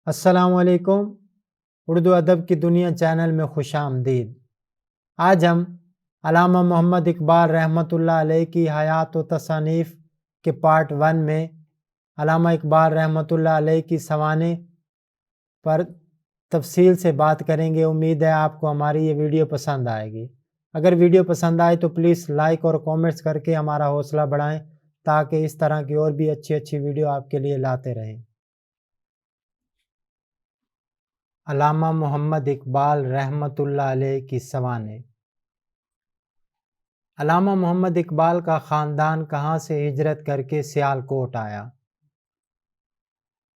السلام علیکم۔ اردو ادب کی دنیا چینل میں خوش آمدید۔ آج ہم علامہ محمد اقبال رحمۃ اللہ علیہ کی حیات و تصانیف کے پارٹ 1 میں علامہ اقبال رحمۃ اللہ علیہ کی سوانح پر تفصیل سے بات کریں گے۔ امید ہے آپ کو ہماری یہ ویڈیو پسند آئے گی۔ اگر ویڈیو پسند آئے تو پلیز لائک اور کامنٹس کر کے ہمارا حوصلہ بڑھائیں تاکہ اس طرح کی اور بھی اچھی ویڈیو آپ کے لیے لاتے رہیں۔ علامہ محمد اقبال رحمۃ اللہ علیہ کی سوانح۔ علامہ محمد اقبال کا خاندان کہاں سے ہجرت کر کے سیالکوٹ آیا؟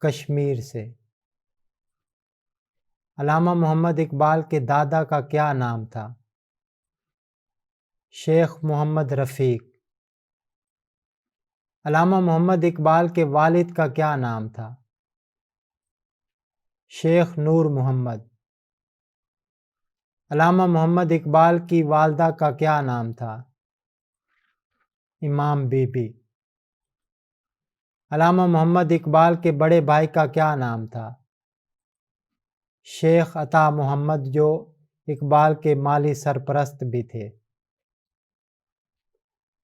کشمیر سے۔ علامہ محمد اقبال کے دادا کا کیا نام تھا؟ شیخ محمد رفیق۔ علامہ محمد اقبال کے والد کا کیا نام تھا؟ شیخ نور محمد۔ علامہ محمد اقبال کی والدہ کا کیا نام تھا؟ امام بی بی۔ علامہ محمد اقبال کے بڑے بھائی کا کیا نام تھا؟ شیخ عطا محمد، جو اقبال کے مالی سرپرست بھی تھے۔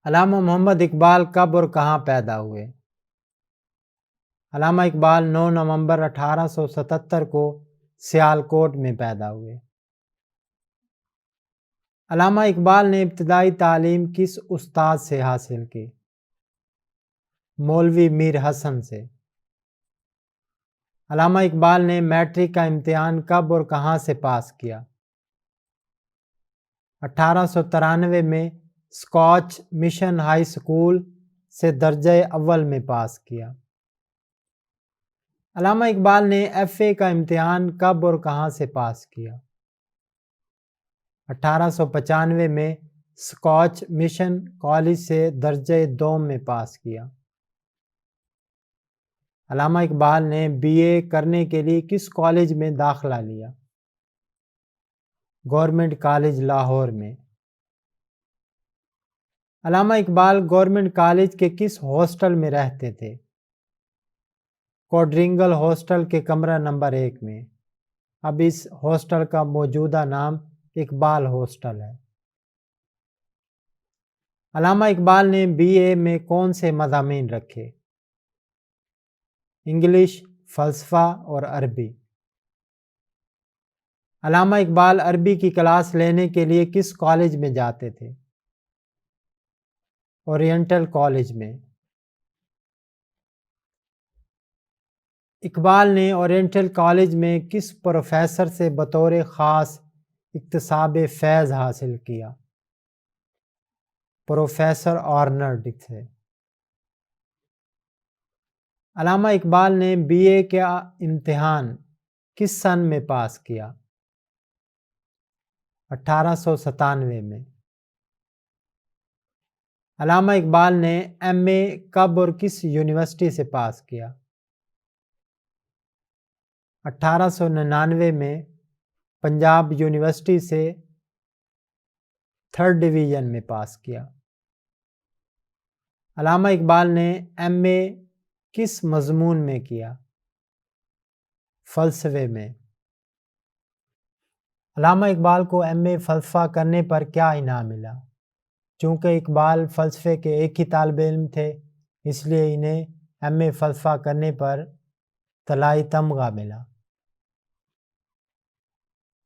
علامہ محمد اقبال کب اور کہاں پیدا ہوئے؟ علامہ اقبال 9 نومبر 1877 کو سیالکوٹ میں پیدا ہوئے۔ علامہ اقبال نے ابتدائی تعلیم کس استاد سے حاصل کی؟ مولوی میر حسن سے۔ علامہ اقبال نے میٹرک کا امتحان کب اور کہاں سے پاس کیا؟ 1893 میں اسکاچ مشن ہائی سکول سے درجہ اول میں پاس کیا۔ علامہ اقبال نے ایف اے کا امتحان کب اور کہاں سے پاس کیا؟ 1895 میں اسکاچ مشن کالج سے درجہ دوم میں پاس کیا۔ علامہ اقبال نے بی اے کرنے کے لیے کس کالج میں داخلہ لیا؟ گورنمنٹ کالج لاہور میں۔ علامہ اقبال گورنمنٹ کالج کے کس ہاسٹل میں رہتے تھے؟ کوڈرنگل ہاسٹل کے کمرہ نمبر 1 میں۔ اب اس ہاسٹل کا موجودہ نام اقبال ہاسٹل ہے۔ علامہ اقبال نے بی اے میں کون سے مضامین رکھے؟ انگلش، فلسفہ اور عربی۔ علامہ اقبال عربی کی کلاس لینے کے لیے کس کالج میں جاتے تھے؟ اورینٹل کالج میں۔ اقبال نے اورینٹل کالج میں کس پروفیسر سے بطور خاص اکتساب فیض حاصل کیا؟ پروفیسر آرنلڈ سے۔ علامہ اقبال نے بی اے کا امتحان کس سن میں پاس کیا؟ 1897 میں۔ علامہ اقبال نے ایم اے کب اور کس یونیورسٹی سے پاس کیا؟ 1899 میں پنجاب یونیورسٹی سے 3rd ڈویژن میں پاس کیا۔ علامہ اقبال نے ایم اے کس مضمون میں کیا؟ فلسفے میں۔ علامہ اقبال کو ایم اے فلسفہ کرنے پر کیا انعام ملا؟ چونکہ اقبال فلسفے کے ایک ہی طالب علم تھے، اس لیے انہیں ایم اے فلسفہ کرنے پر طلائی تمغہ ملا۔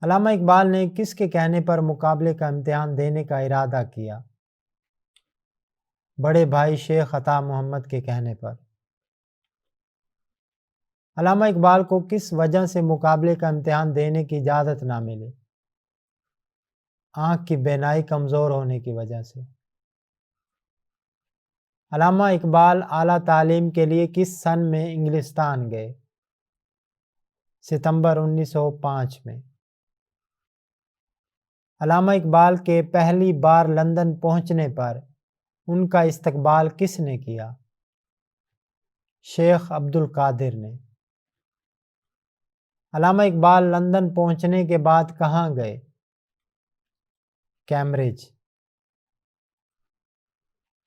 علامہ اقبال نے کس کے کہنے پر مقابلے کا امتحان دینے کا ارادہ کیا؟ بڑے بھائی شیخ عطا محمد کے کہنے پر۔ علامہ اقبال کو کس وجہ سے مقابلے کا امتحان دینے کی اجازت نہ ملی؟ آنکھ کی بینائی کمزور ہونے کی وجہ سے۔ علامہ اقبال اعلیٰ تعلیم کے لیے کس سن میں انگلستان گئے؟ ستمبر 1905 میں۔ علامہ اقبال کے پہلی بار لندن پہنچنے پر ان کا استقبال کس نے کیا؟ شیخ عبد القادر نے۔ علامہ اقبال لندن پہنچنے کے بعد کہاں گئے؟ کیمبرج۔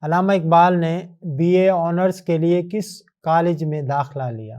علامہ اقبال نے بی اے آنرز کے لیے کس کالج میں داخلہ لیا؟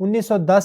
1910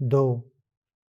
2,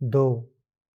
2,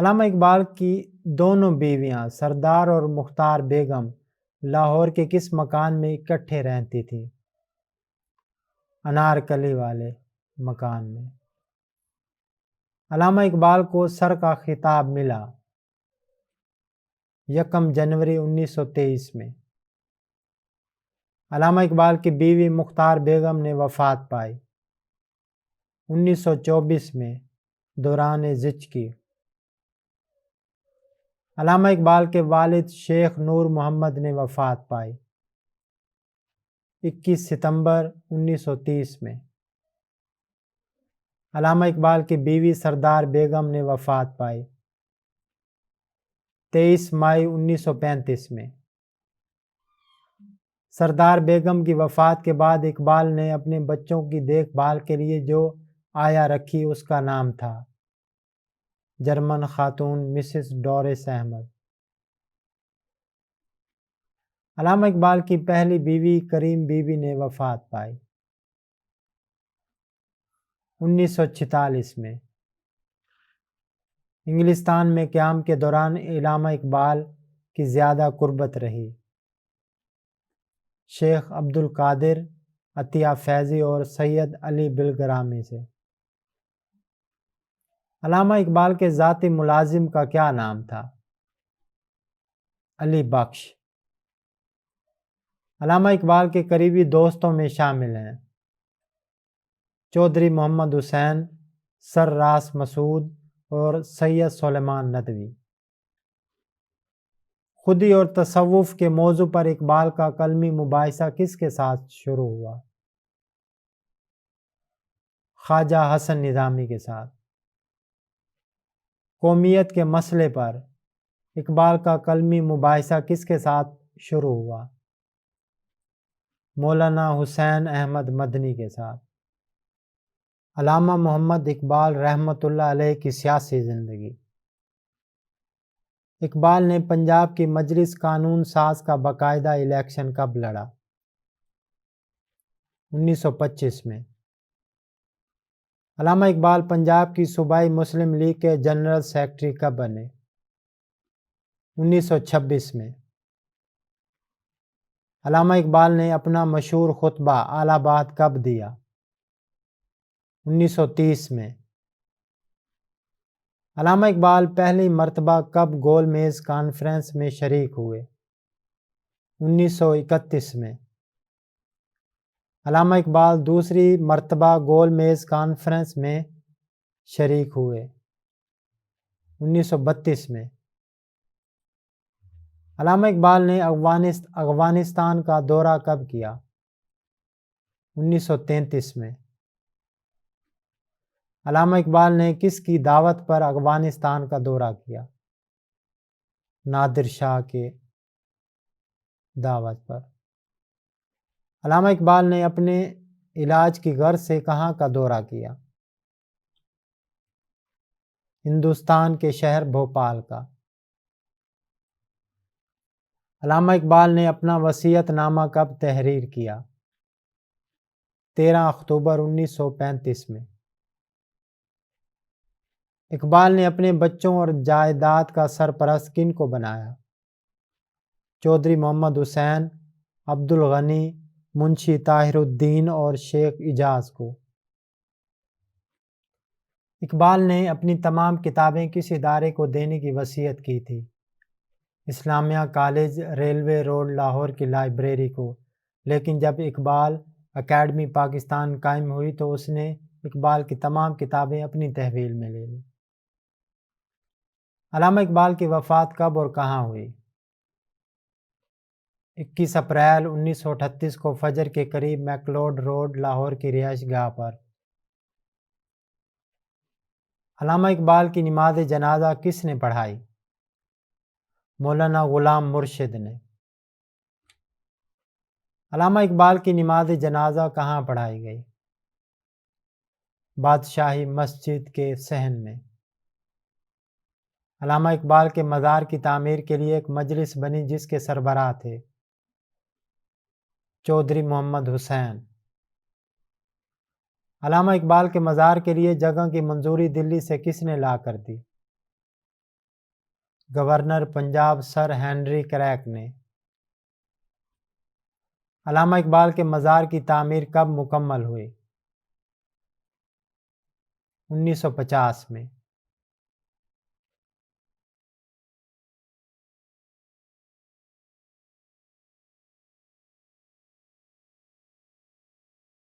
علامہ اقبال کی دونوں بیویاں سردار اور مختار بیگم لاہور کے کس مکان میں اکٹھے رہتی تھیں؟ انارکلی والے مکان میں۔ علامہ اقبال کو سر کا خطاب ملا 1 جنوری 1923 میں۔ علامہ اقبال کی بیوی مختار بیگم نے وفات پائی 1924 میں دوران زچگی۔ علامہ اقبال کے والد شیخ نور محمد نے وفات پائی 21 ستمبر 1930 میں۔ علامہ اقبال کی بیوی سردار بیگم نے وفات پائی 23 مئی 1935 میں۔ سردار بیگم کی وفات کے بعد اقبال نے اپنے بچوں کی دیکھ بھال کے لیے جو آیا رکھی اس کا نام تھا جرمن خاتون مسز ڈورس احمد۔ علامہ اقبال کی پہلی بیوی کریم بیوی نے وفات پائی 1946 میں۔ انگلستان میں قیام کے دوران علامہ اقبال کی زیادہ قربت رہی شیخ عبد القادر عطیہ فیضی اور سید علی بلگرامی سے۔ علامہ اقبال کے ذاتی ملازم کا کیا نام تھا؟ علی بخش۔ علامہ اقبال کے قریبی دوستوں میں شامل ہیں چودھری محمد حسین، سر راس مسعود اور سید سلیمان ندوی۔ خودی اور تصوف کے موضوع پر اقبال کا قلمی مباحثہ کس کے ساتھ شروع ہوا؟ خواجہ حسن نظامی کے ساتھ۔ قومیت کے مسئلے پر اقبال کا قلمی مباحثہ کس کے ساتھ شروع ہوا؟ مولانا حسین احمد مدنی کے ساتھ۔ علامہ محمد اقبال رحمۃ اللہ علیہ کی سیاسی زندگی۔ اقبال نے پنجاب کی مجلس قانون ساز کا باقاعدہ الیکشن کب لڑا؟ 1925 میں۔ علامہ اقبال پنجاب کی صوبائی مسلم لیگ کے جنرل سیکرٹری کب بنے؟ 1926 میں۔ علامہ اقبال نے اپنا مشہور خطبہ الہ آباد کب دیا؟ 1930 میں۔ علامہ اقبال پہلی مرتبہ کب گول میز کانفرنس میں شریک ہوئے؟ 1931 میں۔ علامہ اقبال دوسری مرتبہ گول میز کانفرنس میں شریک ہوئے 1932 میں۔ علامہ اقبال نے افغانستان کا دورہ کب کیا؟ 1933 میں۔ علامہ اقبال نے کس کی دعوت پر افغانستان کا دورہ کیا؟ نادر شاہ کے دعوت پر۔ علامہ اقبال نے اپنے علاج کی غرض سے کہاں کا دورہ کیا؟ ہندوستان کے شہر بھوپال کا۔ علامہ اقبال نے اپنا وصیت نامہ کب تحریر کیا؟ 13 اکتوبر 1935 میں۔ اقبال نے اپنے بچوں اور جائیداد کا سرپرست کن کو بنایا؟ چودھری محمد حسین، عبد الغنی، منشی طاہر الدین اور شیخ اعجاز کو۔ اقبال نے اپنی تمام کتابیں کس ادارے کو دینے کی وصیت کی تھی؟ اسلامیہ کالج، ریلوے روڈ، لاہور کی لائبریری کو۔ لیکن جب اقبال اکیڈمی پاکستان قائم ہوئی تو اس نے اقبال کی تمام کتابیں اپنی تحویل میں لے لیں۔ علامہ اقبال کی وفات کب اور کہاں ہوئی؟ 21 اپریل 1938 کو فجر کے قریب میکلوڈ روڈ، لاہور کی رہائش گاہ پر۔ علامہ اقبال کی نماز جنازہ کس نے پڑھائی؟ مولانا غلام مرشد نے۔ علامہ اقبال کی نماز جنازہ کہاں پڑھائی گئی؟ بادشاہی مسجد کے صحن میں۔ علامہ اقبال کے مزار کی تعمیر کے لیے ایک مجلس بنی جس کے سربراہ تھے چودھری محمد حسین۔ علامہ اقبال کے مزار کے لیے جگہ کی منظوری دلی سے کس نے لا کر دی؟ Governor Punjab sir Henry crack نے۔ علامہ اقبال کے مزار کی تعمیر کب مکمل ہوئی؟ 1950 میں۔